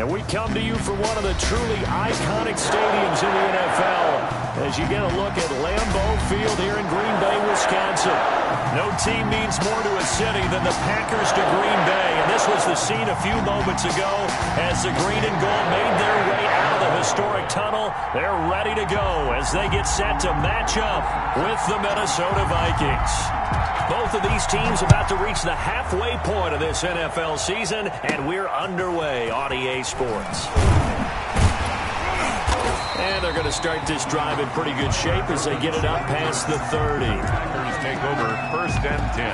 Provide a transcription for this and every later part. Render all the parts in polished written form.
And we come to you from one of the truly iconic stadiums in the NFL as you get a look at Lambeau Field here in Green Bay, Wisconsin. No team means more to a city than the Packers to Green Bay. And this was the scene a few moments ago as the green and gold made their way out of the historic tunnel. They're ready to go as they get set to match up with the Minnesota Vikings. Both of these teams about to reach the halfway point of this NFL season, and we're underway on EA Sports. And they're going to start this drive in pretty good shape as they get it up past the 30. Packers take over 1st and 10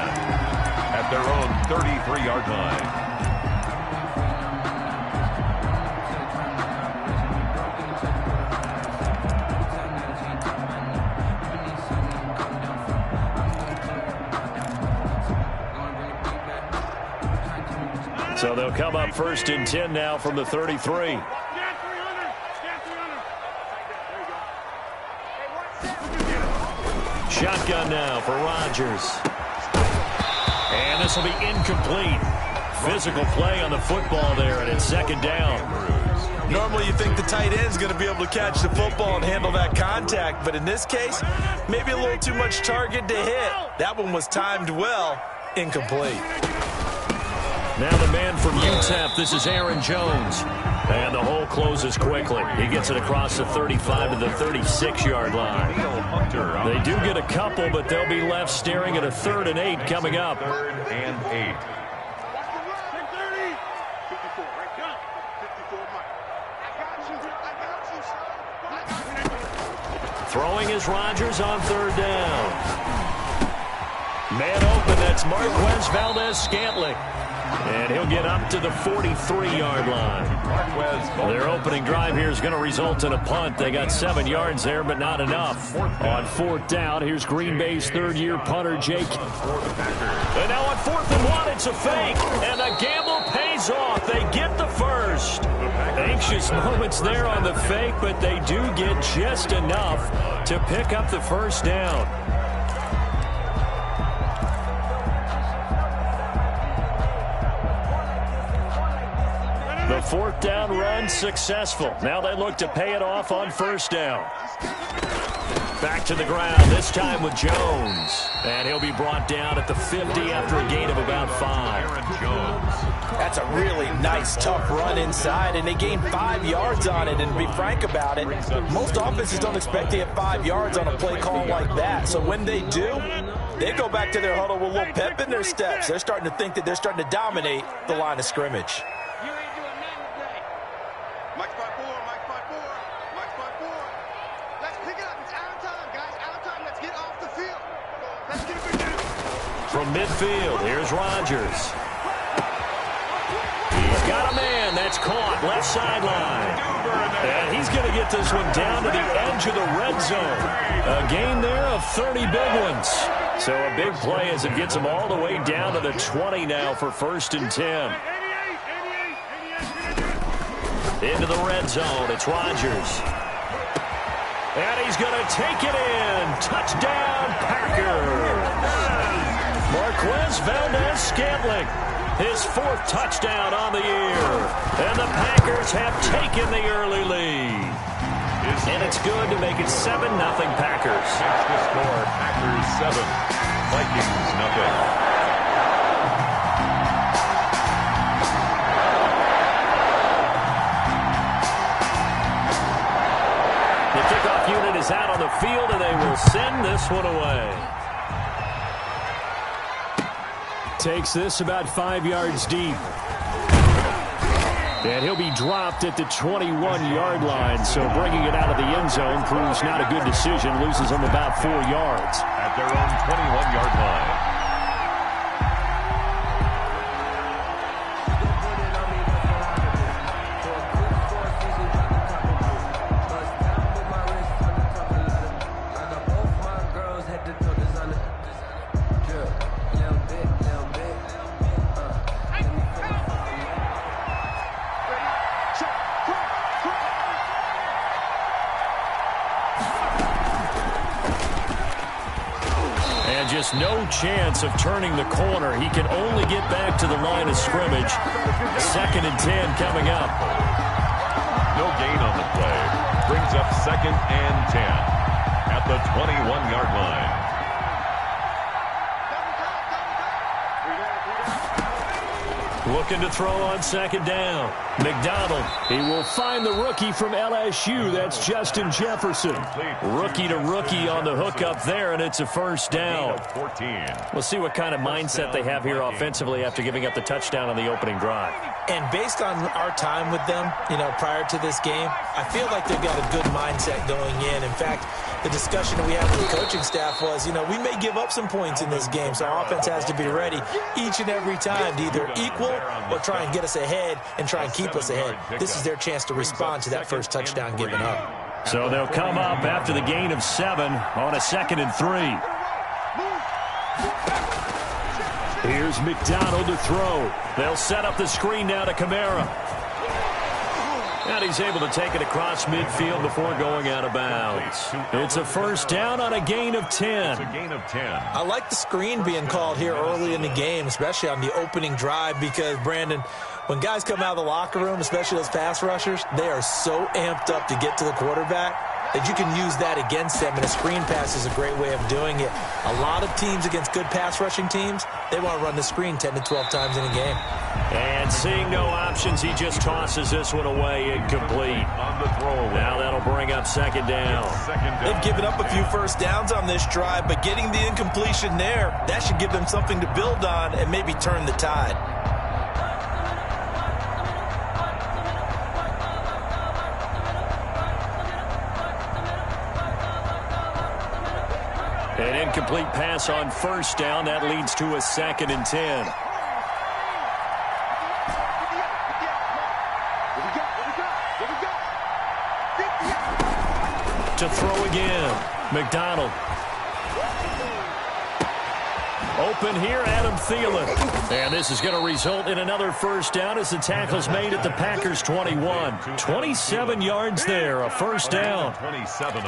at their own 33-yard line. So they'll come up 1st and 10 now from the 33. Shotgun now for Rodgers. And this will be incomplete. Physical play on the football there, and it's 2nd down. Normally you think the tight end's going to be able to catch the football and handle that contact, but in this case, maybe a little too much target to hit. That one was timed well. Incomplete. Now the man from UTEP, this is Aaron Jones. And the hole closes quickly. He gets it across the 35 to the 36-yard line. They do get a couple, but they'll be left staring at a 3rd and 8 coming up. 3rd and 8. Throwing is Rodgers on 3rd down. Man open, that's Marquez Valdez-Scantling. And he'll get up to the 43-yard line. Their opening drive here is going to result in a punt. They got 7 yards there, but not enough. On 4th down, here's Green Bay's 3rd-year punter, Jake. And now on 4th and 1, it's a fake. And the gamble pays off. They get the first. Anxious moments there on the fake, but they do get just enough to pick up the 1st down. The 4th down run successful. Now they look to pay it off on 1st down. Back to the ground, this time with Jones. And he'll be brought down at the 50 after a gain of about 5. That's a really nice, tough run inside, and they gained 5 yards on it. And to be frank about it, most offenses don't expect to get 5 yards on a play call like that. So when they do, they go back to their huddle with a little pep in their steps. They're starting to think that they're starting to dominate the line of scrimmage. From midfield, here's Rodgers. He's got a man. That's caught. Left sideline. And he's going to get this one down to the edge of the red zone. A gain there of 30 big ones. So a big play as it gets them all the way down to the 20 now for 1st and 10. Into the red zone. It's Rodgers. And he's going to take it in. Touchdown, Packers. Marquez Valdez-Scantling, his 4th touchdown on the year. And the Packers have taken the early lead. And it's good to make it 7-0 Packers. That's the score. Packers 7, Vikings nothing. The kickoff unit is out on the field, and they will send this one away. Takes this about 5 yards deep. And he'll be dropped at the 21-yard line, so bringing it out of the end zone proves not a good decision. Loses him about 4 yards. At their own 21-yard line. just no chance of turning the corner. He can only get back to the line of scrimmage. 2nd and 10 coming up. No gain on the play. Brings up 2nd and 10 at the 21-yard line. Looking to throw on 2nd down. McDonald, he will find the rookie from LSU. That's Justin Jefferson. Rookie to rookie on the hookup there, and it's a 1st down. We'll see what kind of mindset they have here offensively after giving up the touchdown on the opening drive. And based on our time with them, prior to this game, I feel like they've got a good mindset going in. In fact, the discussion we had with the coaching staff was, we may give up some points in this game, so our offense has to be ready each and every time to either equal or try and get us ahead and try and keep us ahead. This is their chance to respond to that first touchdown given up. So they'll come up after the gain of 7 on a 2nd and 3. Here's McDonald to throw. They'll set up the screen now to Kamara. And he's able to take it across midfield before going out of bounds. It's a 1st down on a gain of 10. I like the screen being called here early in the game, especially on the opening drive, because, Brandon, when guys come out of the locker room, especially those pass rushers, they are so amped up to get to the quarterback that you can use that against them, and a screen pass is a great way of doing it. A lot of teams against good pass rushing teams, they want to run the screen 10 to 12 times in a game. And seeing no options, he just tosses this one away, incomplete. Now that'll bring up 2nd down. They've given up a few 1st downs on this drive, but getting the incompletion there, that should give them something to build on and maybe turn the tide. An incomplete pass on 1st down. That leads to a 2nd and 10. To throw again. McDonald. Open here, Adam Thielen. And this is going to result in another 1st down as the tackle's made at the Packers' 21. 27 yards there, a 1st down.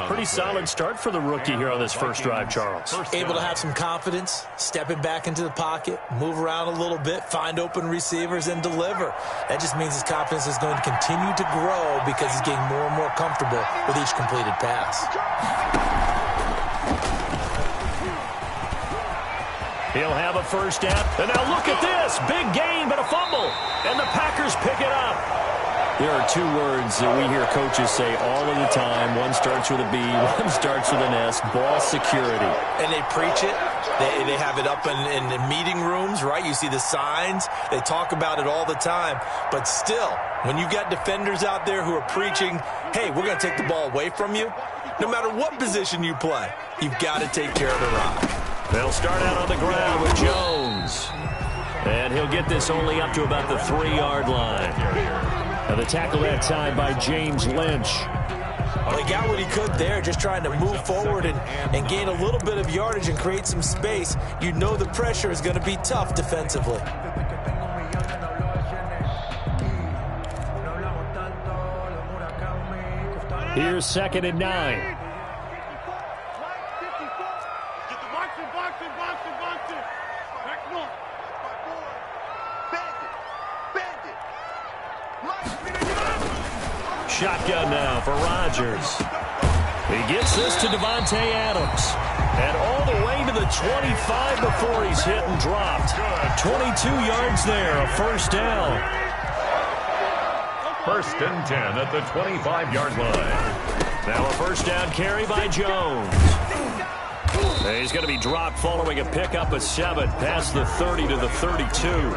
Pretty solid start for the rookie here on this first drive, Charles. Able to have some confidence, stepping back into the pocket, move around a little bit, find open receivers, and deliver. That just means his confidence is going to continue to grow because he's getting more and more comfortable with each completed pass. He'll have a 1st down. And now look at this. Big gain, but a fumble. And the Packers pick it up. There are 2 words that we hear coaches say all of the time. One starts with a B, one starts with an S. Ball security. And they preach it. They have it up in meeting rooms, right? You see the signs. They talk about it all the time. But still, when you've got defenders out there who are preaching, hey, we're going to take the ball away from you, no matter what position you play, you've got to take care of the rock. They'll start out on the ground with Jones. And he'll get this only up to about the 3-yard line. Now the tackle that time by James Lynch. Well, he got what he could there, just trying to move forward and gain a little bit of yardage and create some space. You know the pressure is going to be tough defensively. Here's 2nd and 9. Shotgun now for Rodgers. He gets this to Devontae Adams. And all the way to the 25 before he's hit and dropped. 22 yards there, a 1st down. 1st and 10 at the 25-yard line. Now a 1st down carry by Jones. He's going to be dropped following a pickup of 7 past the 30 to the 32.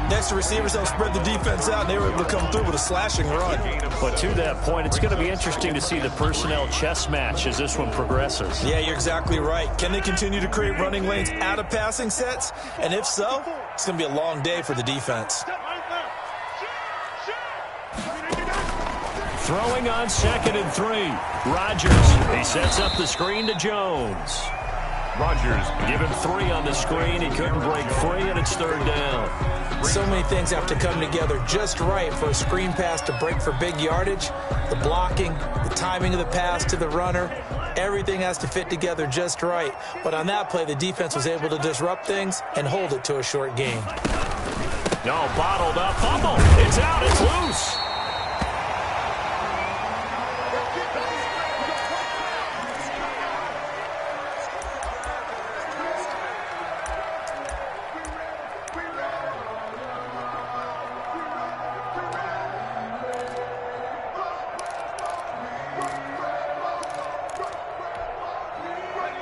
Next to receivers, they'll spread the defense out, and they were able to come through with a slashing run. But to that point, it's going to be interesting to see the personnel chess match as this one progresses. Yeah, you're exactly right. Can they continue to create running lanes out of passing sets? And if so, it's going to be a long day for the defense. Throwing on 2nd and 3. Rodgers, he sets up the screen to Jones. Rodgers give him 3 on the screen. He couldn't break free, and it's 3rd down. So many things have to come together just right for a screen pass to break for big yardage. The blocking, the timing of the pass to the runner, Everything has to fit together just right. But on that play, the defense was able to disrupt things and hold it to a short game. No, bottled up. Fumble. It's out. It's loose.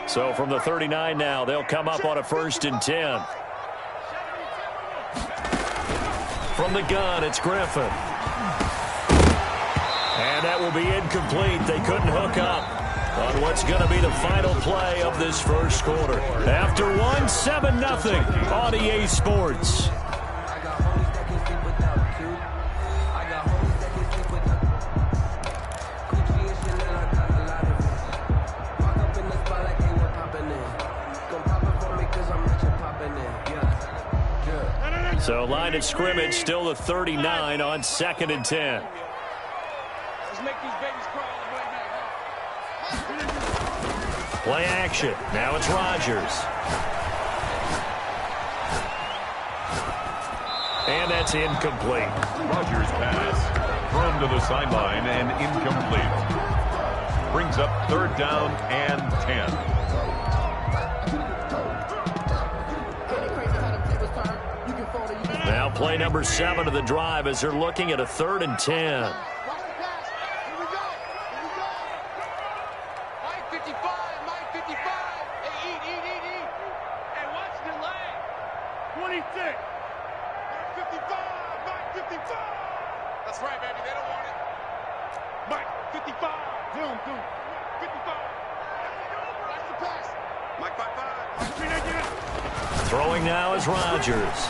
So from the 39 now, they'll come up on a 1st and 10. From the gun, it's Griffin. And that will be incomplete. They couldn't hook up on what's going to be the final play of this first quarter. After one, 7-0 on EA Sports. So line of scrimmage still the 39 on 2nd and 10. Let's make these babies cry on the way back. Play action. Now it's Rodgers. And that's incomplete. Rodgers' pass thrown to the sideline and incomplete. Brings up 3rd down and 10. Now play number 7 of the drive as they're looking at a 3rd and 10. Mike 55, Mike 55. Hey, eat. Hey, watch the leg. 26. Mike 55, Mike 55. That's right, baby. They don't want it. Mike 55. Zoom. 55. That's the pass. Mike 55. Throwing now is Rodgers.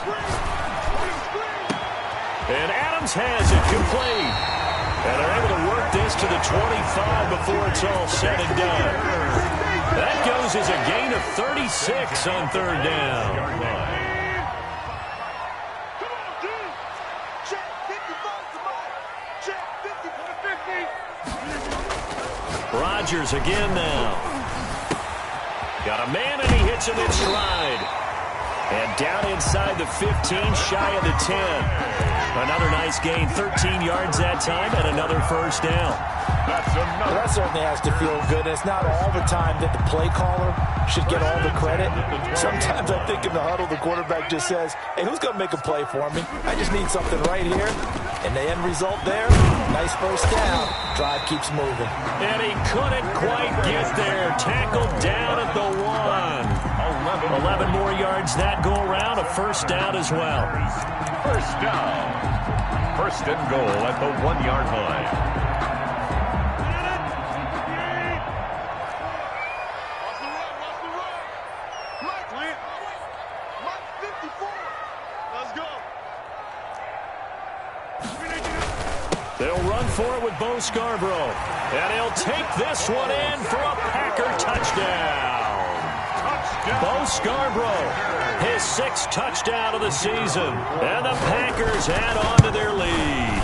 And Adams has it complete. And they're able to work this to the 25 before it's all said and done. That goes as a gain of 36 on 3rd down. Rodgers again now. Got a man and he hits him in stride. And down inside the 15, shy of the 10. Another nice gain, 13 yards that time, and another 1st down. Well, that certainly has to feel good. It's not all the time that the play caller should get all the credit. Sometimes I think in the huddle, the quarterback just says, hey, who's going to make a play for me? I just need something right here. And the end result there, nice 1st down. Drive keeps moving. And he couldn't quite get there. Tackled down at the 1. 11 more yards that go around, a 1st down as well. 1st down. 1st and goal at the 1-yard line. Watch the run. Mike 54. Let's go. They'll run for it with Bo Scarborough. And he'll take this one in for a Packer touchdown. Bo Scarborough, his 6th touchdown of the season. And the Packers add on to their lead.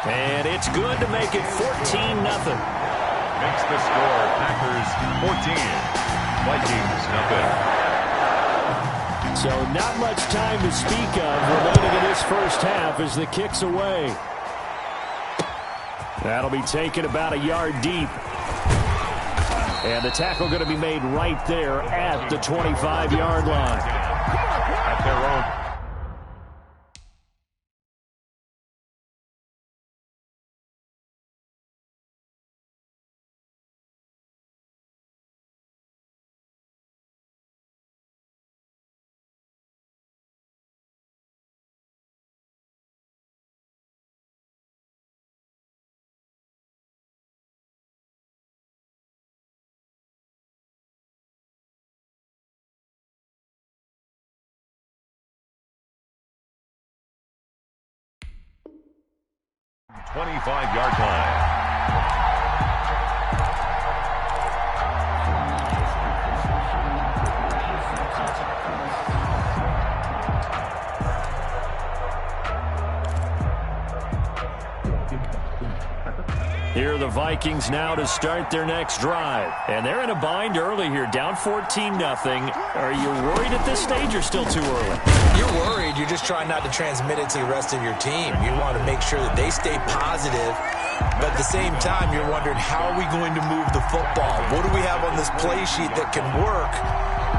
And it's good to make it 14-0. Makes the score Packers 14, Vikings 0. So not much time to speak of remaining in this 1st half as the kick's away. That'll be taken about a yard deep. And the tackle going to be made right there at the 25-yard line. At their own. Twenty-five-yard line. Here are the Vikings now to start their next drive. And they're in a bind early here, down 14-0. Are you worried at this stage or still too early? You're worried. You're just trying not to transmit it to the rest of your team. You want to make sure that they stay positive. But at the same time, you're wondering, how are we going to move the football? What do we have on this play sheet that can work?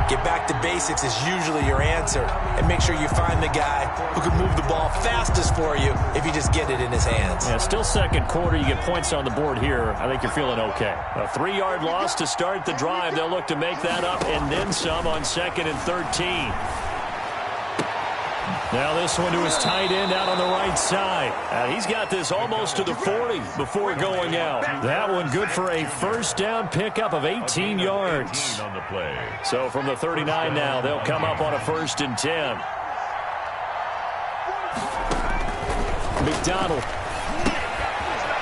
Get back to basics is usually your answer. And make sure you find the guy who can move the ball fastest for you if you just get it in his hands. Yeah, still second quarter. You get points on the board here. I think you're feeling okay. A 3-yard loss to start the drive. They'll look to make that up and then some on 2nd and 13. Now this one to his tight end out on the right side. He's got this almost to the 40 before going out. That one good for a first down pickup of 18 yards. On the play. So from the 39 now, they'll come up on a 1st and 10. McDonald.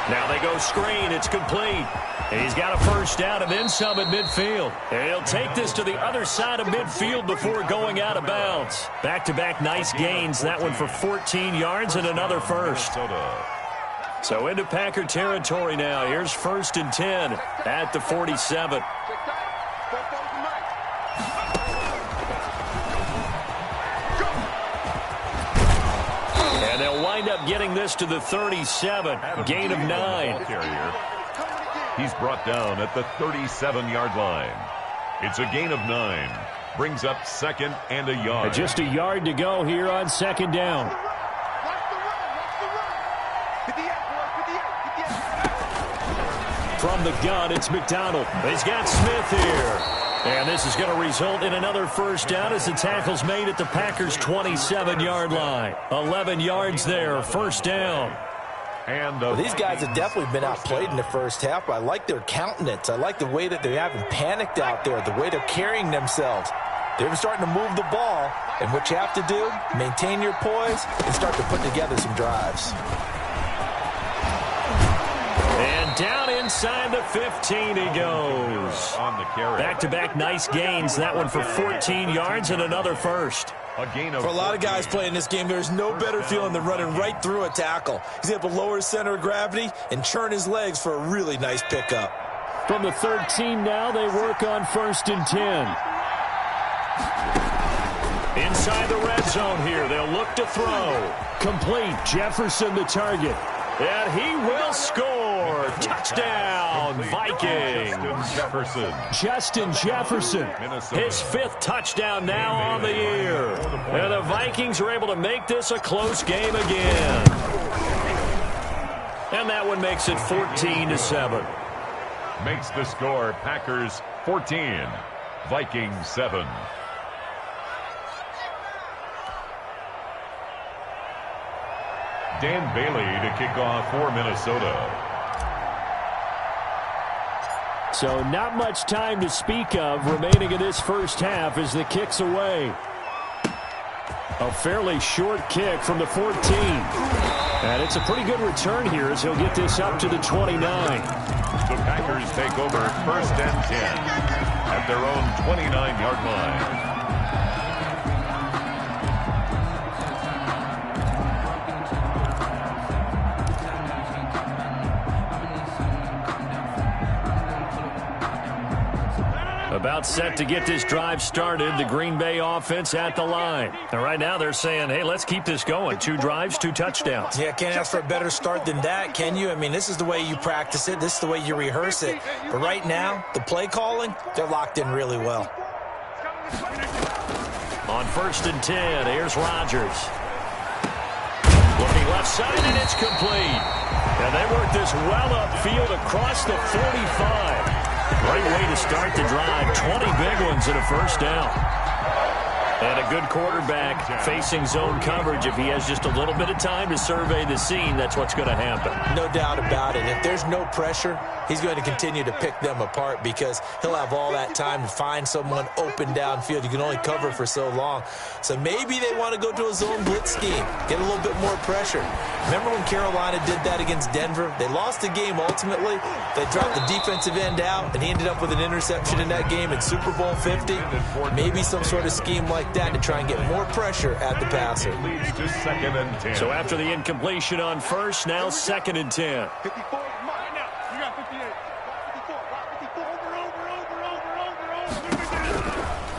Now they go screen. It's complete. And he's got a first down and then some at midfield. And he'll take this to the other side of midfield before going out of bounds. Back-to-back nice gains. That one for 14 yards and another first. So into Packer territory now. Here's 1st and 10 at the 47. And they'll wind up getting this to the 37. Gain of 9. He's brought down at the 37-yard line. It's a gain of 9. Brings up 2nd and a yard. Just a yard to go here on 2nd down. From the gun, it's McDonald. He's got Smith here. And this is going to result in another first down as the tackle's made at the Packers' 27-yard line. 11 yards there, first down. Well, these guys have definitely been outplayed in the first half, but I like their countenance. I like the way that they haven't panicked out there, the way they're carrying themselves. They're starting to move the ball, and what you have to do, maintain your poise and start to put together some drives. And down inside the 15 he goes. On the carry. Back-to-back nice gains. That one for 14 yards and another first. For a lot of guys playing this game, there's no better feeling than running right through a tackle. He's able to lower his center of gravity and churn his legs for a really nice pickup. From the 13 now, they work on 1st and 10. Inside the red zone here, they'll look to throw. Complete, Jefferson the target. And he will score. Touchdown, Vikings. Justin Jefferson, his 5th touchdown now on the year. And the Vikings are able to make this a close game again. And that one makes it 14-7. Makes the score Packers 14, Vikings 7. Dan Bailey to kick off for Minnesota. So not much time to speak of remaining in this first half as the kick's away. A fairly short kick from the 14. And it's a pretty good return here as he'll get this up to the 29. The Packers take over 1st and 10 at their own 29-yard line. About set to get this drive started. The Green Bay offense at the line. And right now they're saying, hey, let's keep this going. 2 drives, 2 touchdowns. Yeah, can't ask for a better start than that, can you? I mean, this is the way you practice it. This is the way you rehearse it. But right now, the play calling, they're locked in really well. On 1st and 10, here's Rodgers. Looking left side, and it's complete. And they work this well upfield across the 45. Great way to start the drive. 20 big ones and a first down. And a good quarterback facing zone coverage. If he has just a little bit of time to survey the scene, that's what's going to happen. No doubt about it. If there's no pressure, he's going to continue to pick them apart because he'll have all that time to find someone open downfield. You can only cover for so long. So maybe they want to go to a zone blitz scheme, get a little bit more pressure. Remember when Carolina did that against Denver? They lost the game ultimately. They dropped the defensive end out, and he ended up with an interception in that game in Super Bowl 50. Maybe some sort of scheme like that to try and get more pressure at the passer. So after the incompletion on 1st, now 2nd and 10.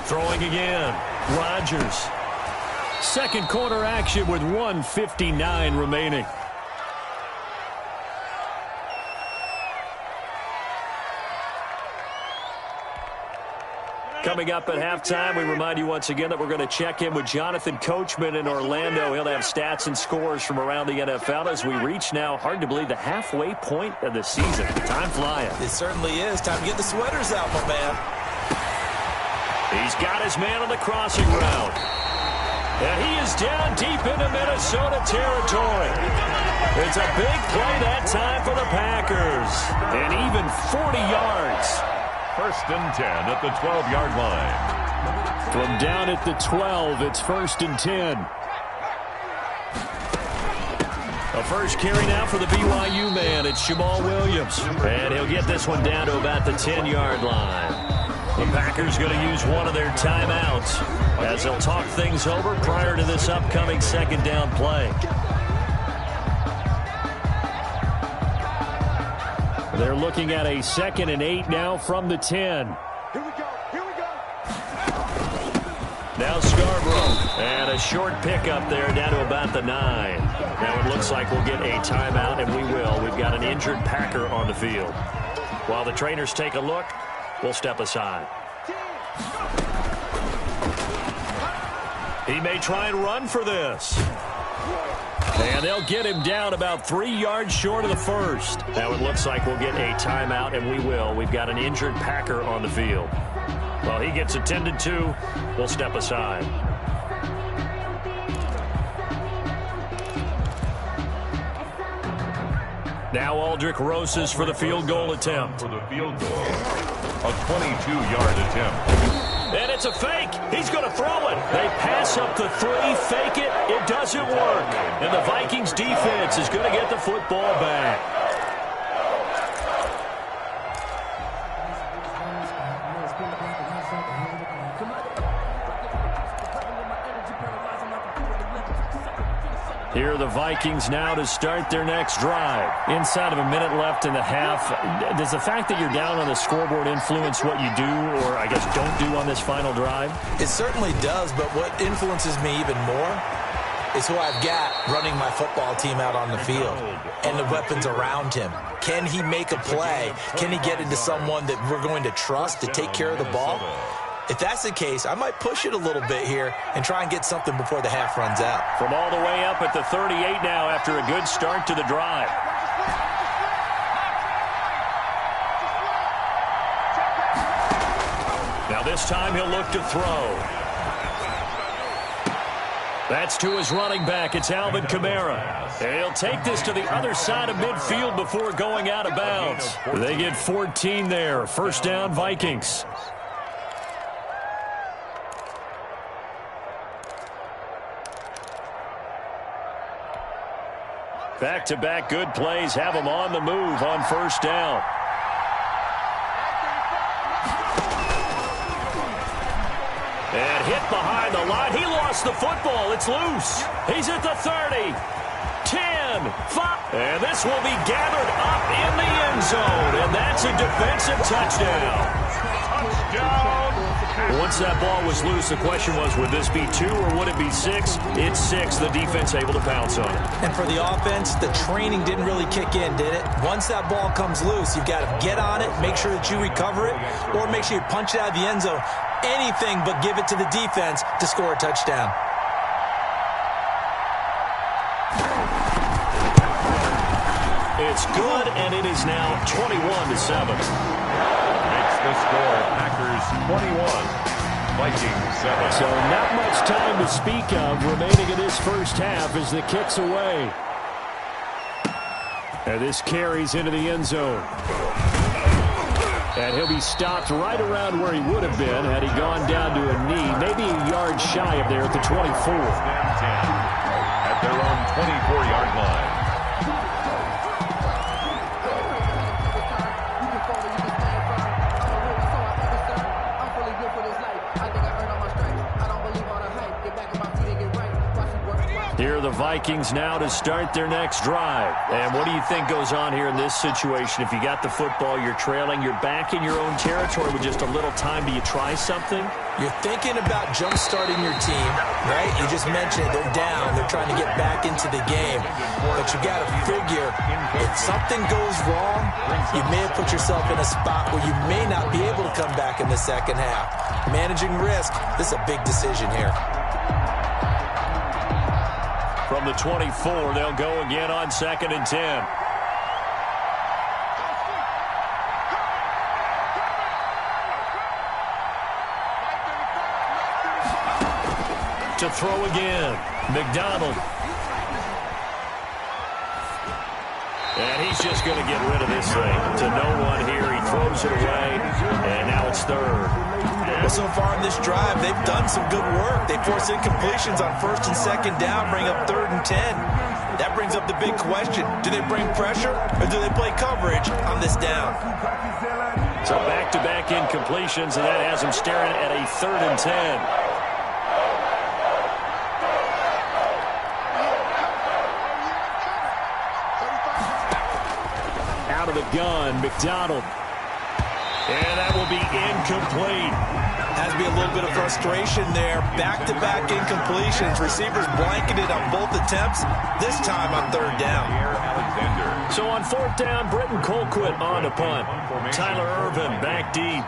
Throwing again. Rodgers. Second quarter action with 1:59 remaining. Coming up at halftime, we remind you once again that we're going to check in with Jonathan Coachman in Orlando. He'll have stats and scores from around the NFL as we reach now, hard to believe, the halfway point of the season. Time flying. It certainly is. Time to get the sweaters out, my man. He's got his man on the crossing route. And he is down deep into Minnesota territory. It's a big play that time for the Packers. And even 40 yards. First and 10 at the 12-yard line. From down at the 12, it's first and 10. A first carry now for the BYU man. It's Jamal Williams. And he'll get this one down to about the 10-yard line. The Packers going to use one of their timeouts as they'll talk things over prior to this upcoming second down play. They're looking at a 2nd and 8 now from the 10. Here we go. Here we go. Now Scarborough. And a short pickup there down to about the 9. Now it looks like we'll get a timeout, and we will. We've got an injured Packer on the field. While the trainers take a look, we'll step aside. He may try and run for this. And they'll get him down about 3 yards short of the first. Now it looks like we'll get a timeout, and we will. We've got an injured Packer on the field. While he gets attended to, we'll step aside. Now Aldrick Rosas for the field goal attempt. For the field goal, a 22-yard attempt. And it's a fake. He's going to throw it. They pass up the 3, fake it. It doesn't work. And the Vikings defense is going to get the football back. Here are the Vikings now to start their next drive. Inside of a minute left in the half, does the fact that you're down on the scoreboard influence what you do, or I guess don't do on this final drive? It certainly does, but what influences me even more is who I've got running my football team out on the field and the weapons around him. Can he make a play? Can he get into someone that we're going to trust to take care of the ball? If that's the case, I might push it a little bit here and try and get something before the half runs out. From all the way up at the 38 now after a good start to the drive. Now this time he'll look to throw. That's to his running back. It's Alvin Kamara. And he'll take this to the other side of midfield before going out of bounds. They get 14 there. First down, Vikings. Back-to-back good plays have him on the move on first down. And hit behind the line. He lost the football. It's loose. He's at the 30. 10, 5. And this will be gathered up in the end zone. And that's a defensive touchdown. Touchdown. Once that ball was loose, the question was, would this be 2 or would it be 6? It's 6. The defense able to pounce on it. And for the offense, the training didn't really kick in, did it? Once that ball comes loose, you've got to get on it, make sure that you recover it, or make sure you punch it out of the end zone. Anything but give it to the defense to score a touchdown. It's good, and it is now 21-7. Makes the score Packers 21, Vikings 7. So not much time to speak of remaining in this first half as the kick's away. And this carries into the end zone. And he'll be stopped right around where he would have been had he gone down to a knee, maybe a yard shy of there at the 24. At their own 24-yard line. Here are the Vikings now to start their next drive. And what do you think goes on here in this situation? If you got the football, you're trailing, you're back in your own territory with just a little time. Do you try something? You're thinking about jump-starting your team, right? You just mentioned they're down. They're trying to get back into the game. But you got to figure, if something goes wrong, you may have put yourself in a spot where you may not be able to come back in the second half. Managing risk, this is a big decision here. From the 24, they'll go again on 2nd and 10. To throw again, McDonald. And he's just going to get rid of this thing to no one here. He throws it away, and now it's 3rd. Well, so far in this drive, they've done some good work. They force incompletions on 1st and 2nd down, bring up 3rd and 10. That brings up the big question. Do they bring pressure, or do they play coverage on this down? So back-to-back incompletions, and that has them staring at a 3rd and 10. Out of the gun, McDonald. And that will be incomplete. Has to be a little bit of frustration there. Back-to-back incompletions. Receivers blanketed on both attempts, this time on 3rd down. So on 4th down, Britton Colquitt on to punt. Tyler Irvin back deep.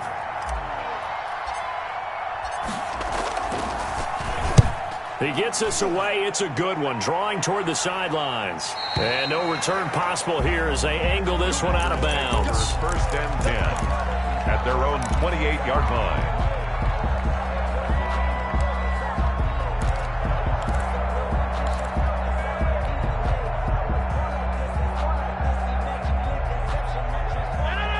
He gets us away. It's a good one, drawing toward the sidelines. And no return possible here as they angle this one out of bounds. 1st and 10 at their own 28-yard line.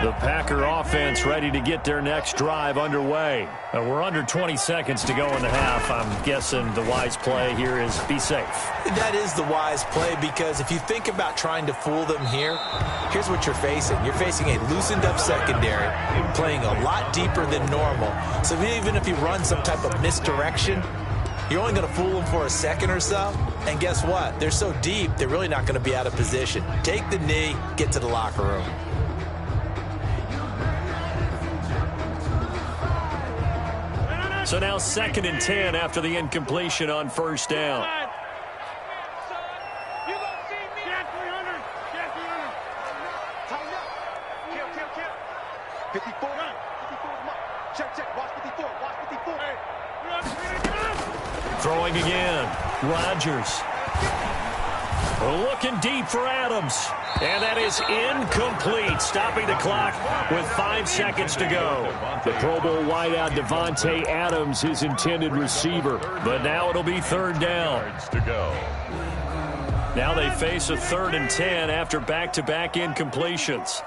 The Packer offense ready to get their next drive underway. We're under 20 seconds to go in the half. I'm guessing the wise play here is be safe. That is the wise play, because if you think about trying to fool them here, here's what you're facing. You're facing a loosened-up secondary, playing a lot deeper than normal. So even if you run some type of misdirection, you're only going to fool them for a second or so. And guess what? They're so deep, they're really not going to be out of position. Take the knee, get to the locker room. So now 2nd and 10 after the incompletion on 1st down. Throwing again. Rodgers. Looking deep for Adams. And that is incomplete, stopping the clock with 5 seconds to go. The Pro Bowl wideout Devontae Adams, his intended receiver. But now it'll be 3rd down. Now they face a 3rd and 10 after back-to-back incompletions.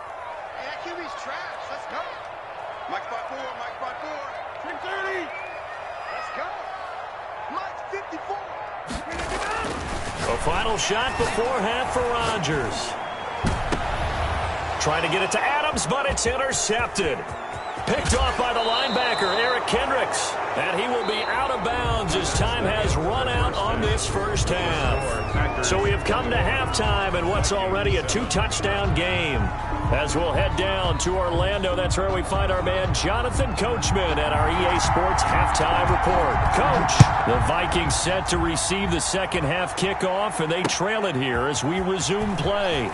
A final shot before half for Rodgers. Trying to get it to Adams, but it's intercepted. Picked off by the linebacker, Eric Kendricks. And he will be out of bounds as time has run out on this first half. So we have come to halftime in what's already a 2-touchdown game. As we'll head down to Orlando, that's where we find our man Jonathan Coachman at our EA Sports Halftime Report. Coach, the Vikings set to receive the second half kickoff, and they trail it here as we resume play.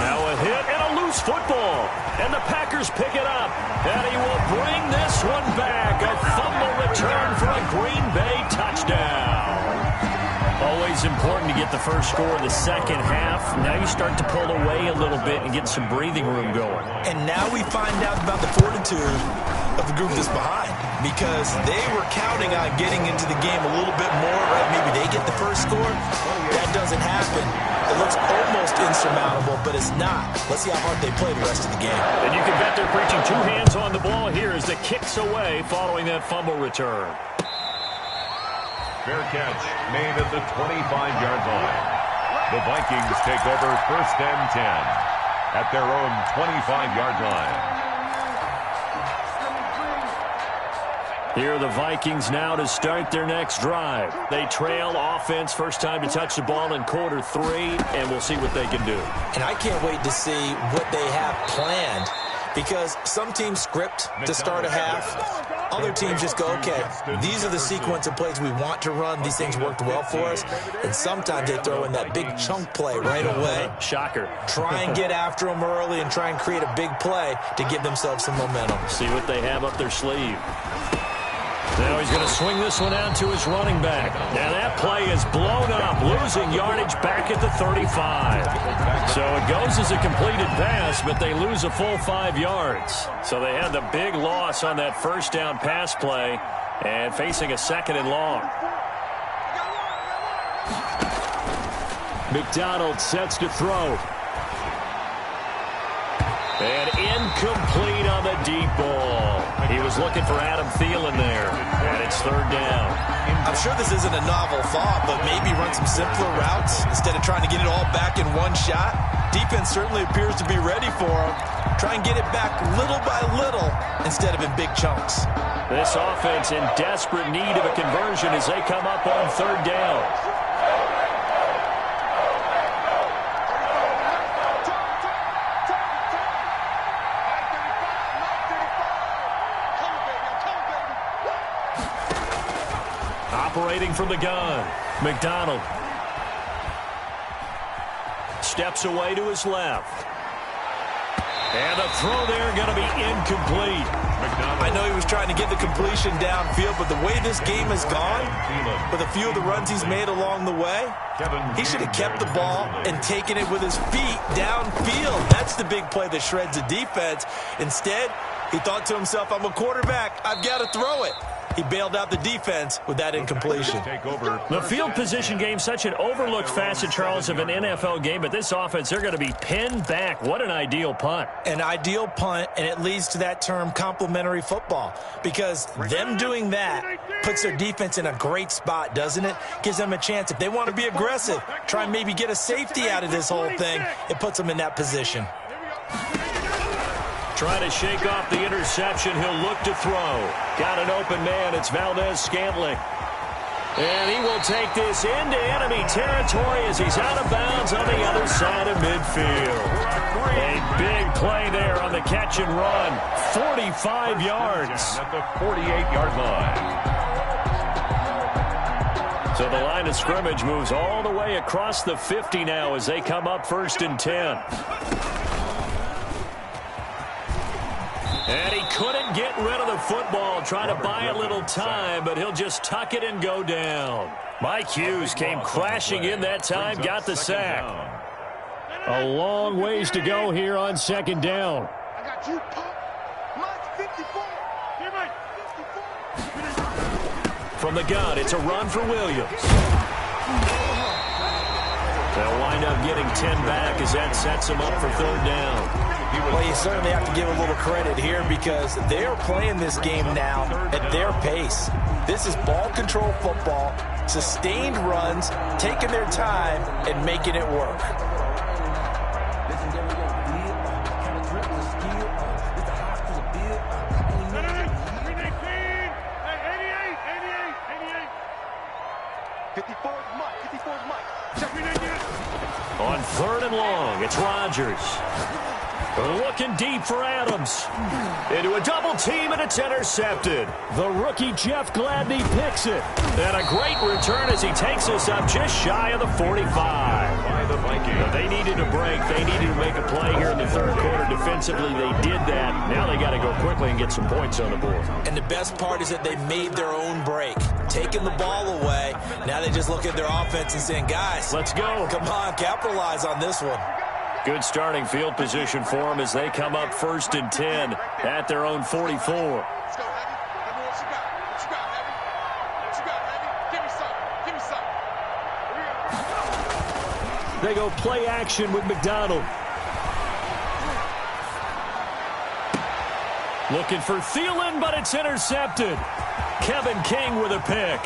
Now a hit and a loose football, and the Packers pick it up, and he will bring this one back. A fumble return for a Green Bay touchdown. Always important to get the first score of the second half. Now you start to pull away a little bit and get some breathing room going. And now we find out about the fortitude of the group that's behind, because they were counting on getting into the game a little bit more, right? Maybe they get the first score. That doesn't happen. It looks almost insurmountable, but it's not. Let's see how hard they play the rest of the game. And you can bet they're preaching 2 hands on the ball here as the kick's away following that fumble return. Fair catch made at the 25-yard line. The Vikings take over 1st and 10 at their own 25-yard line. Here are the Vikings now to start their next drive. They trail offense, first time to touch the ball in quarter 3, and we'll see what they can do. And I can't wait to see what they have planned, because some teams script to start a half. Other teams just go, okay, these are the sequence of plays we want to run. These things worked well for us. And sometimes they throw in that big chunk play right away. Shocker. Try and get after them early and try and create a big play to give themselves some momentum. See what they have up their sleeve. Now he's going to swing this one out to his running back. Now that play is blown up, losing yardage back at the 35. So it goes as a completed pass, but they lose a full 5 yards. So they had the big loss on that first down pass play and facing a 2nd and long. McDonald sets to throw. And incomplete on the deep ball. He was looking for Adam Thielen there, and it's 3rd down. I'm sure this isn't a novel thought, but maybe run some simpler routes instead of trying to get it all back in one shot. Defense certainly appears to be ready for him. Try and get it back little by little instead of in big chunks. This offense in desperate need of a conversion as they come up on 3rd down. Operating from the gun, McDonald steps away to his left. And the throw there going to be incomplete. I know he was trying to get the completion downfield, but the way this game has gone, with a few of the runs he's made along the way, he should have kept the ball and taken it with his feet downfield. That's the big play that shreds the defense. Instead, he thought to himself, I'm a quarterback, I've got to throw it. He bailed out the defense with that incompletion. The field position game, such an overlooked facet, Charles, of an NFL game, but this offense, they're going to be pinned back. What an ideal punt. An ideal punt, and it leads to that term complementary football, because them doing that puts their defense in a great spot, doesn't it? Gives them a chance. If they want to be aggressive, try and maybe get a safety out of this whole thing, it puts them in that position. Trying to shake off the interception. He'll look to throw. Got an open man. It's Valdez-Scantling. And he will take this into enemy territory as he's out of bounds on the other side of midfield. A big play there on the catch and run. 45 yards. At the 48-yard line. So the line of scrimmage moves all the way across the 50 now as they come up 1st and 10. And he couldn't get rid of the football, trying to buy a little time, but he'll just tuck it and go down. Mike Hughes came crashing in that time, got the sack. A long ways to go here on 2nd down. I got you, Pop. Mine's 54. Here, Mike. 54. From the gun, it's a run for Williams. They'll wind up getting 10 back as that sets them up for 3rd down. Well, you certainly have to give a little credit here because they're playing this game now at their pace. This is ball control football, sustained runs, taking their time, and making it work. On 3rd and long, it's Rodgers. Looking deep for Adams. Into a double team, and it's intercepted. The rookie Jeff Gladney picks it. And a great return as he takes us up just shy of the 45. By the Vikings. They needed a break. They needed to make a play here in the 3rd quarter. Defensively, they did that. Now they got to go quickly and get some points on the board. And the best part is that they made their own break. Taking the ball away. Now they just look at their offense and saying, guys, let's go. Come on, capitalize on this one. Good starting field position for them as they come up 1st and 10 at their own 44. Let's go, Heavy. What you got? What you got, Heavy? What you got, Heavy? Give me something. Give me something. They go play action with McDonald. Looking for Thielen, but it's intercepted. Kevin King with a pick.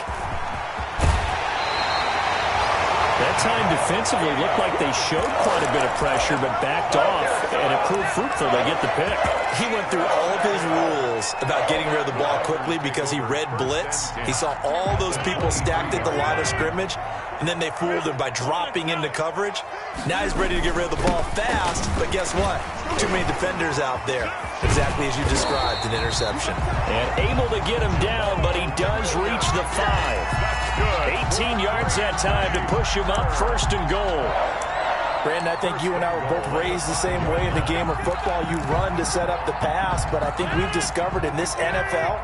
That time defensively looked like they showed quite a bit of pressure but backed off, and it proved fruitful. They get the pick. He went through all of his rules about getting rid of the ball quickly because he read blitz. He saw all those people stacked at the line of scrimmage, and then they fooled him by dropping into coverage. Now he's ready to get rid of the ball fast, but guess what? Too many defenders out there. Exactly as you described, an interception. And able to get him down, but he does reach the 5. 18 yards that time to push him up, 1st and goal. Brandon, I think you and I were both raised the same way in the game of football. You run to set up the pass, but I think we've discovered in this NFL,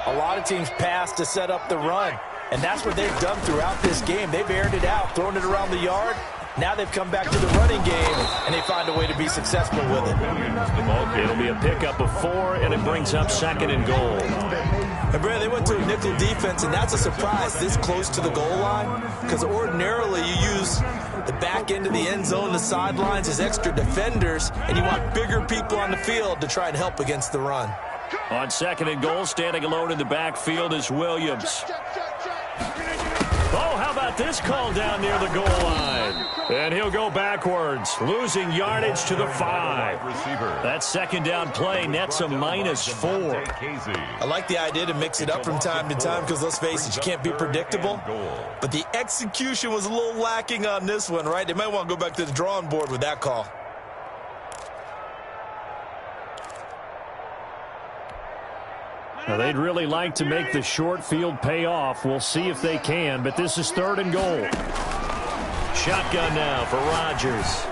a lot of teams pass to set up the run. And that's what they've done throughout this game. They've aired it out, thrown it around the yard. Now they've come back to the running game, and they find a way to be successful with it. It'll be a pickup of 4, and it brings up 2nd and goal. And Brad, they went to a nickel defense, and that's a surprise this close to the goal line, because ordinarily you use the back end of the end zone, the sidelines as extra defenders, and you want bigger people on the field to try and help against the run. On 2nd and goal, standing alone in the backfield is Williams. Oh, how about this call down near the goal line? And he'll go backwards, losing yardage to the 5. That 2nd down play nets a -4. I like the idea to mix it up from time to time because, let's face it, you can't be predictable. But the execution was a little lacking on this one, right? They might want to go back to the drawing board with that call. Now, they'd really like to make the short field pay off. We'll see if they can, but this is 3rd and goal. Shotgun now for Rodgers.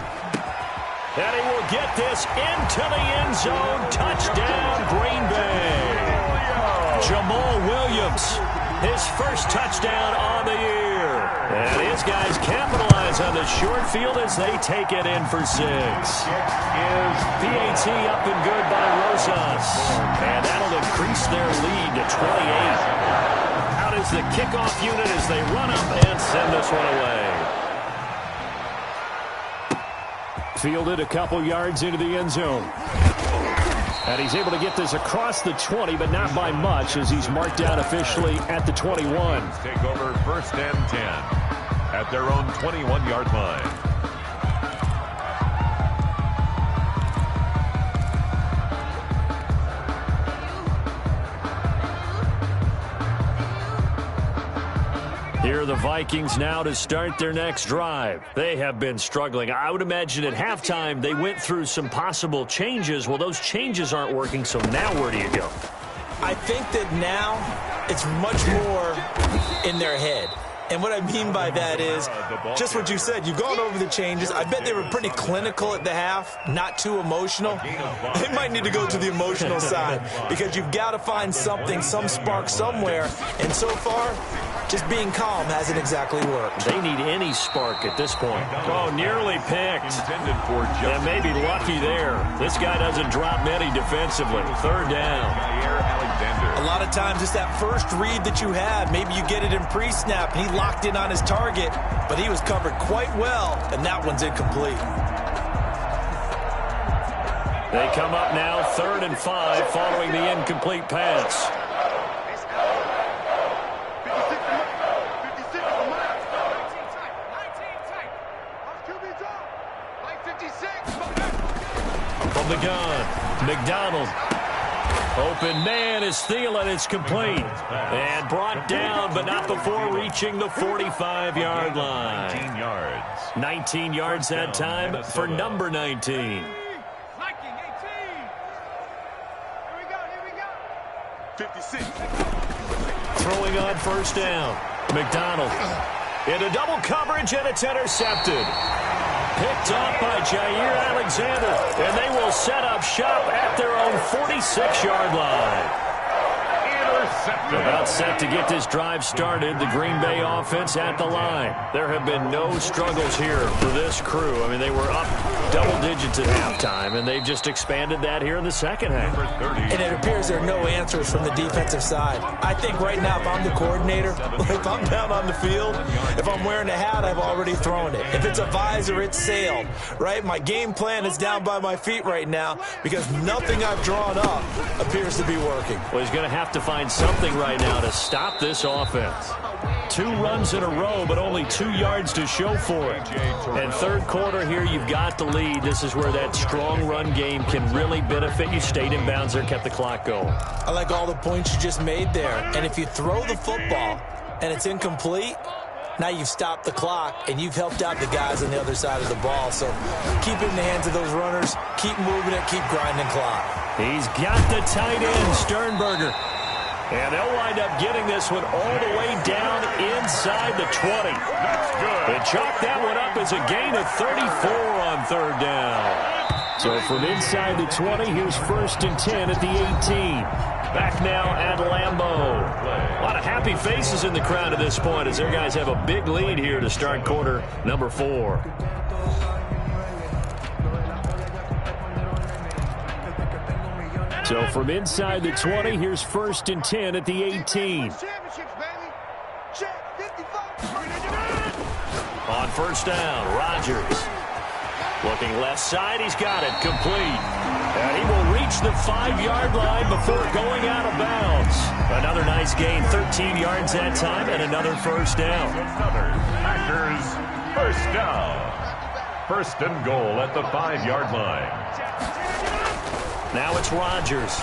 And he will get this into the end zone. Touchdown, Green Bay. Jamal Williams, his first touchdown on the year. And his guys capitalize on the short field as they take it in for 6. P.A.T. up and good by Rosas. And that'll increase their lead to 28. Out is the kickoff unit as they run up and send this one away. Fielded a couple yards into the end zone. And he's able to get this across the 20, but not by much as he's marked down officially at the 21. Take over 1st and 10 at their own 21-yard line. Here are the Vikings now to start their next drive. They have been struggling. I would imagine at halftime they went through some possible changes. Well, those changes aren't working, so now where do you go? I think that now it's much more in their head. And what I mean by that is just what you said. You've gone over the changes. I bet they were pretty clinical at the half, not too emotional. They might need to go to the emotional side because you've got to find something, some spark somewhere. And so far, just being calm hasn't exactly worked. They need any spark at this point. Oh, nearly picked. And maybe lucky there. This guy doesn't drop many defensively. 3rd down. A lot of times it's that first read that you had. Maybe you get it in pre-snap. He locked in on his target, but he was covered quite well, and that one's incomplete. They come up now 3rd and 5 following the incomplete pass. From the gun, McDonald. Open man is Thielen. It's complete. And brought down, but not before reaching the 45-yard line. 19 yards. 19 yards that time for number 19. Here we go. 56. Throwing on 1st down. McDonald into double coverage, and it's intercepted. Picked up by Jair Alexander, and they will set up shop at their own 46-yard line. About set to get this drive started, the Green Bay offense at the line. There have been no struggles here for this crew. I mean, they were up double digits at halftime, and they've just expanded that here in the 2nd half. And it appears there are no answers from the defensive side. I think right now, if I'm the coordinator, if I'm down on the field, if I'm wearing a hat, I've already thrown it. If it's a visor, it's sailed, right? My game plan is down by my feet right now because nothing I've drawn up appears to be working. Well, he's going to have to find something right now to stop this offense. 2 runs in a row, but only 2 yards to show for it. And third quarter here, you've got the lead. This is where that strong run game can really benefit you. Stayed in bounds there, kept the clock going. I like all the points you just made there. And if you throw the football and it's incomplete, now you've stopped the clock, and you've helped out the guys on the other side of the ball. So keep it in the hands of those runners. Keep moving it. Keep grinding clock. He's got the tight end, Sternberger. And they'll wind up getting this one all the way down inside the 20. That's good. They chalk that one up as a gain of 34 on third down. So from inside the 20, here's 1st and 10 at the 18. Back now at Lambeau. A lot of happy faces in the crowd at this point as their guys have a big lead here to start quarter number 4. So from inside the 20, here's 1st and 10 at the 18. On first down, Rodgers. Looking left side, he's got it, complete. And he will reach the 5-yard line before going out of bounds. Another nice gain, 13 yards that time, and another first down. Packers first down. 1st and goal at the 5-yard line. Now it's Rodgers.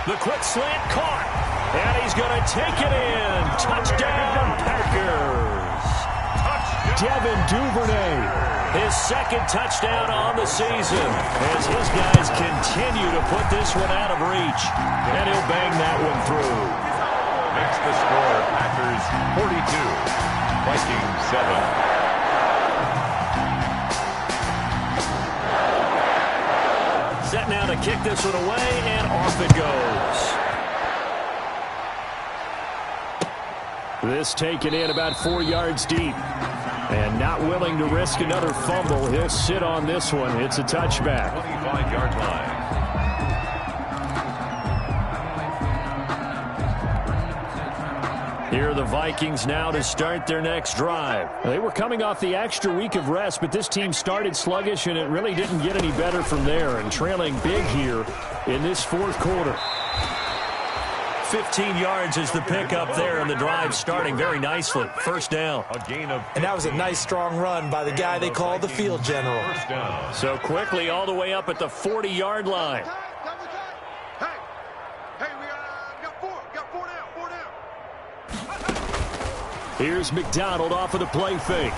The quick slant caught. And he's going to take it in. Touchdown, Packers. Devin Duvernay. His 2nd touchdown on the season as his guys continue to put this one out of reach. And he'll bang that one through. Makes the score Packers 42, Vikings 7. Set now to kick this one away, and off it goes. This taken in about 4 yards deep. And not willing to risk another fumble. He'll sit on this one. It's a touchback. 25-yard line. Here are the Vikings now to start their next drive. They were coming off the extra week of rest, but this team started sluggish, and it really didn't get any better from there. And trailing big here in this 4th quarter. 15 yards is the pickup there, and the drive starting very nicely. First down. And that was a nice, strong run by the guy they call the field general. So quickly all the way up at the 40-yard line. Here's McDonald off of the play fake.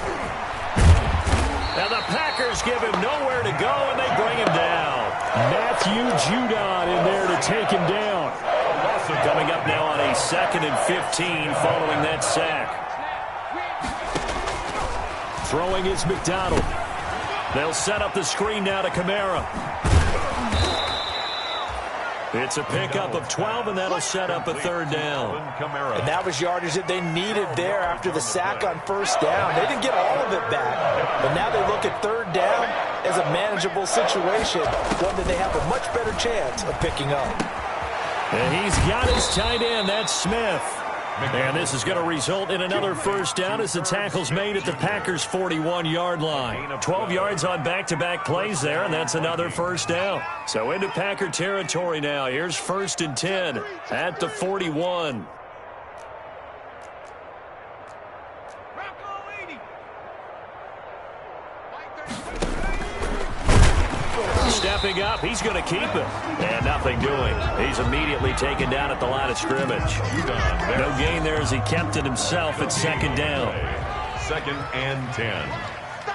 Now the Packers give him nowhere to go, and they bring him down. Matthew Judon in there to take him down. Coming up now on a 2nd and 15 following that sack. Throwing is McDonald. They'll set up the screen now to Kamara. It's a pickup of 12, and that'll set up a 3rd down. And that was yardage that they needed there after the sack on first down. They didn't get all of it back, but now they look at 3rd down as a manageable situation, one that they have a much better chance of picking up. And he's got his tight end. That's Smith. And this is going to result in another first down as the tackle's made at the Packers' 41-yard line. 12 yards on back-to-back plays there, and that's another first down. So into Packer territory now. Here's 1st and 10 at the 41. Stepping up, he's going to keep it. And nothing doing. He's immediately taken down at the line of scrimmage. No gain there as he kept it himself at 2nd down. 2nd and 10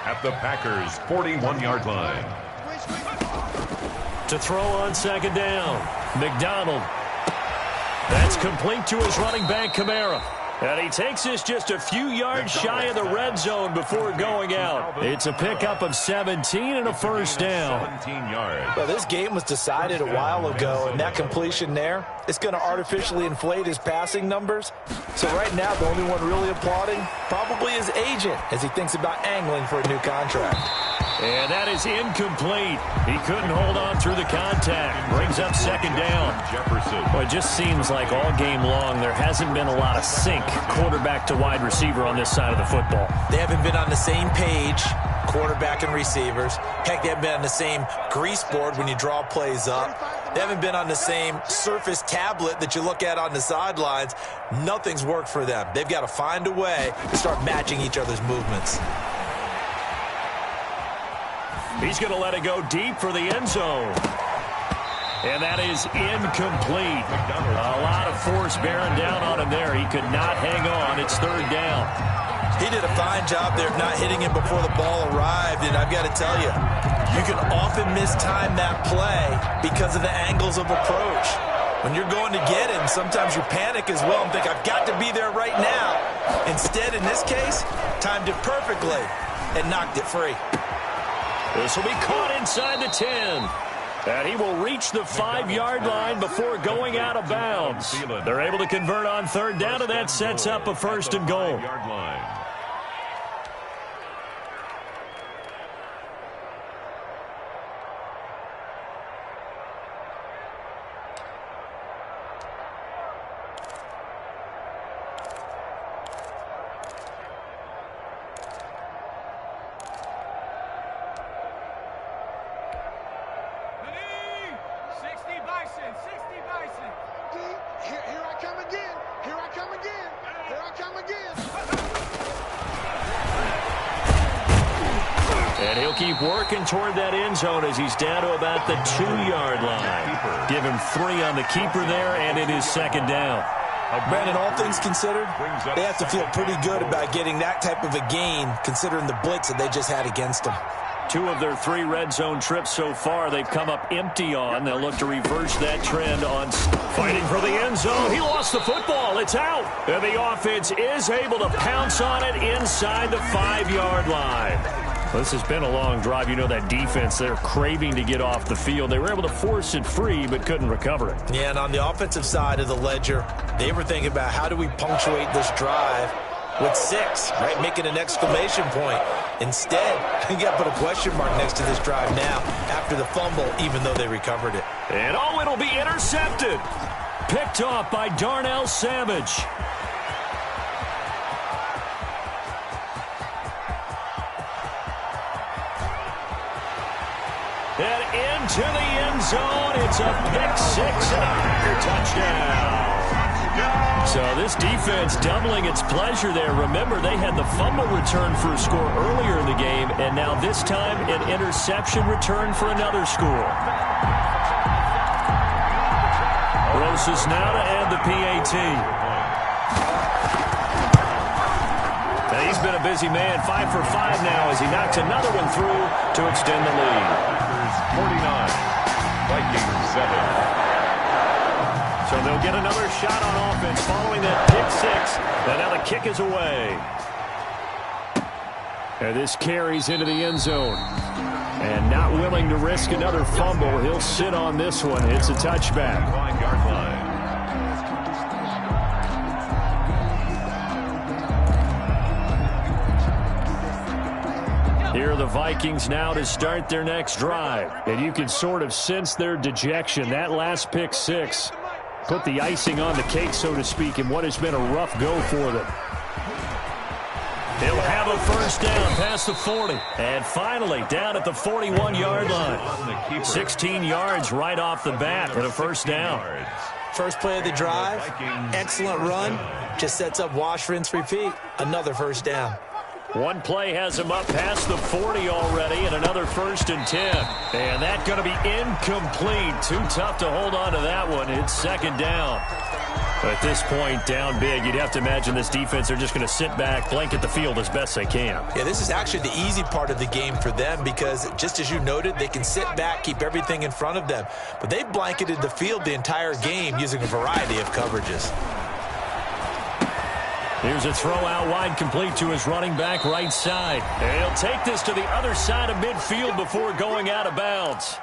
at the Packers' 41-yard line. To throw on 2nd down, McDonald. That's complete to his running back, Kamara. And he takes this just a few yards shy of the red zone before going out. It's a pickup of 17 and a first down. 17 yards. Well, this game was decided a while ago, and that completion there, it's going to artificially inflate his passing numbers. So right now, the only one really applauding probably his agent as he thinks about angling for a new contract. And that is incomplete. He couldn't hold on through the contact. Brings up 2nd down. Jefferson. Well, it just seems like all game long there hasn't been a lot of sync quarterback to wide receiver on this side of the football. They haven't been on the same page, quarterback and receivers. Heck, they haven't been on the same grease board when you draw plays up. They haven't been on the same Surface tablet that you look at on the sidelines. Nothing's worked for them. They've got to find a way to start matching each other's movements. He's going to let it go deep for the end zone. And that is incomplete. A lot of force bearing down on him there. He could not hang on. It's third down. He did a fine job there of not hitting him before the ball arrived. And I've got to tell you, you can often mistime that play because of the angles of approach. When you're going to get him, sometimes you panic as well and think, I've got to be there right now. Instead, in this case, timed it perfectly and knocked it free. This will be caught inside the 10. And he will reach the 5-yard line before going out of bounds. They're able to convert on third down, and that sets up a first and goal. And he'll keep working toward that end zone as he's down to about the 2-yard line. Give him 3 on the keeper there, and it is second down. Brandon, all things considered, they have to feel pretty good about getting that type of a gain, considering the blitz that they just had against them. 2 of their 3 red zone trips so far, they've come up empty on. They'll look to reverse that trend on fighting for the end zone. He lost the football. It's out. And the offense is able to pounce on it inside the 5-yard line. This has been a long drive. You know that defense, they're craving to get off the field. They were able to force it free but couldn't recover it. Yeah, and on the offensive side of the ledger, they were thinking about how do we punctuate this drive with 6, right? Making an exclamation point. Instead, you got to put a question mark next to this drive now after the fumble, even though they recovered it. And oh, it'll be intercepted. Picked off by Darnell Savage. And into the end zone, it's a pick-6 and a Packer touchdown. So this defense doubling its pleasure there. Remember, they had the fumble return for a score earlier in the game, and now this time an interception return for another score. Rosas now to add the PAT. And he's been a busy man, 5 for 5 now as he knocks another one through to extend the lead. 49, Vikings 7. So they'll get another shot on offense following that pick-6. And now the kick is away. And this carries into the end zone. And not willing to risk another fumble, he'll sit on this one. It's a touchback. 9-yard line. Here are the Vikings now to start their next drive. And you can sort of sense their dejection. That last pick-6 put the icing on the cake, so to speak, in what has been a rough go for them. He'll have a first down past the 40. And finally, down at the 41-yard line. 16 yards right off the bat and a first down. First play of the drive, excellent run. Just sets up wash, rinse, repeat. Another first down. One play has him up past the 40 already, and another 1st and 10. And that's going to be incomplete. Too tough to hold on to that one. It's second down. But at this point, down big, you'd have to imagine this defense are just going to sit back, blanket the field as best they can. Yeah, this is actually the easy part of the game for them because, just as you noted, they can sit back, keep everything in front of them. But they blanketed the field the entire game using a variety of coverages. Here's a throw out wide, complete to his running back right side. And he'll take this to the other side of midfield before going out of bounds.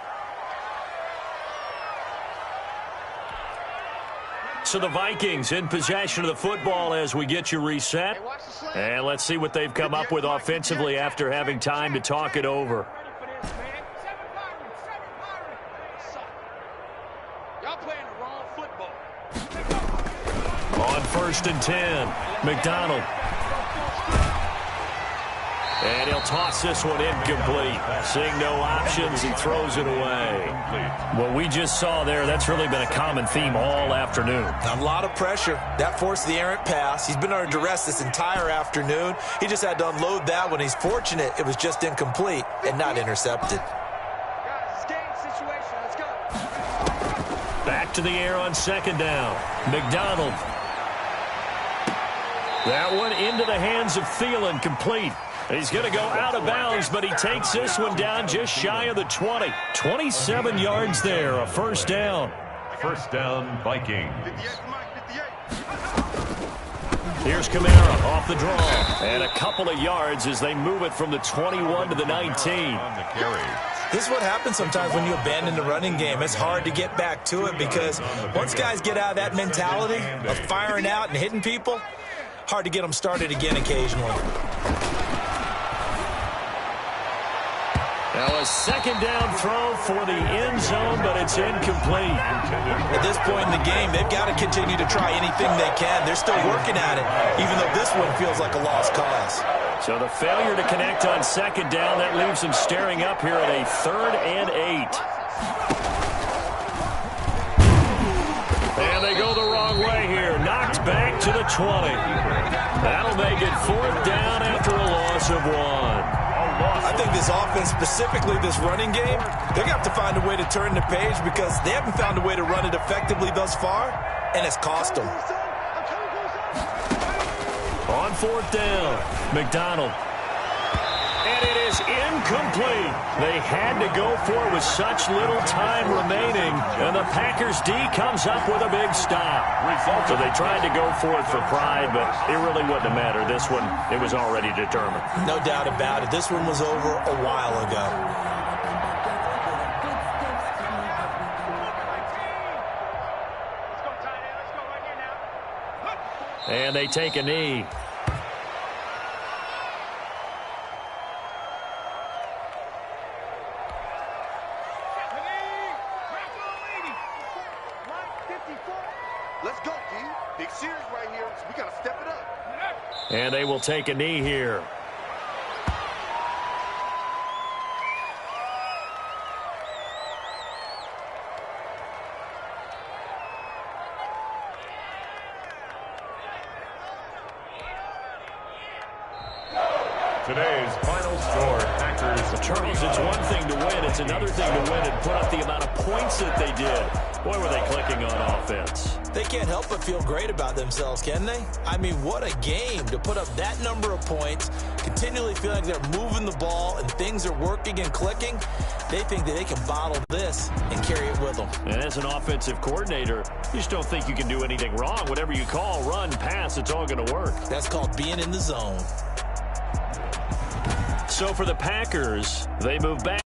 So the Vikings in possession of the football as we get you reset. And let's see what they've come up with offensively after having time to talk it over. On 1st and 10, McDonald. And he'll toss this one incomplete. Seeing no options, he throws it away. What we just saw there, that's really been a common theme all afternoon. A lot of pressure. That forced the errant pass. He's been under duress this entire afternoon. He just had to unload that one. He's fortunate it was just incomplete and not intercepted. Guys, it's game situation. Let's go. Back to the air on second down. McDonald. That one into the hands of Thielen, complete. He's going to go out of bounds, but he takes this one down just shy of the 20. 27 yards there, a first down. First down, Vikings. 58, Mike, 58. Here's Kamara off the draw. And a couple of yards as they move it from the 21 to the 19. On the carry. This is what happens sometimes when you abandon the running game. It's hard to get back to it because once guys get out of that mentality of firing out and hitting people, hard to get them started again occasionally. Now a second down throw for the end zone, but it's incomplete. At this point in the game, they've got to continue to try anything they can. They're still working at it, even though this one feels like a lost cause. So the failure to connect on second down, that leaves them staring up here at a 3rd and 8. And they go the wrong way here. Knocked back to the 20. That'll make it 4th down after a loss of 1. I think this offense, specifically this running game, they're going to have to find a way to turn the page because they haven't found a way to run it effectively thus far, and it's cost them. On 4th down, McDonald. And it is incomplete. They had to go for it with such little time remaining, and the Packers D comes up with a big stop. So they tried to go for it for pride, but it really wouldn't have mattered. This one, it was already determined. No doubt about it. This one was over a while ago. Let's go, tight end. Let's go right here now. And they take a knee. Let's go, D. Big series right here. So we got to step it up. And they will take a knee here. Today's final score, Packers. Charles, it's one thing to win. It's another thing to win and put up the amount of points that they did. Boy, were they clicking on offense. They can't help but feel great about themselves, can they? I mean, what a game to put up that number of points, continually feel like they're moving the ball and things are working and clicking. They think that they can bottle this and carry it with them. And as an offensive coordinator, you just don't think you can do anything wrong. Whatever you call, run, pass, it's all going to work. That's called being in the zone. So for the Packers, they move back.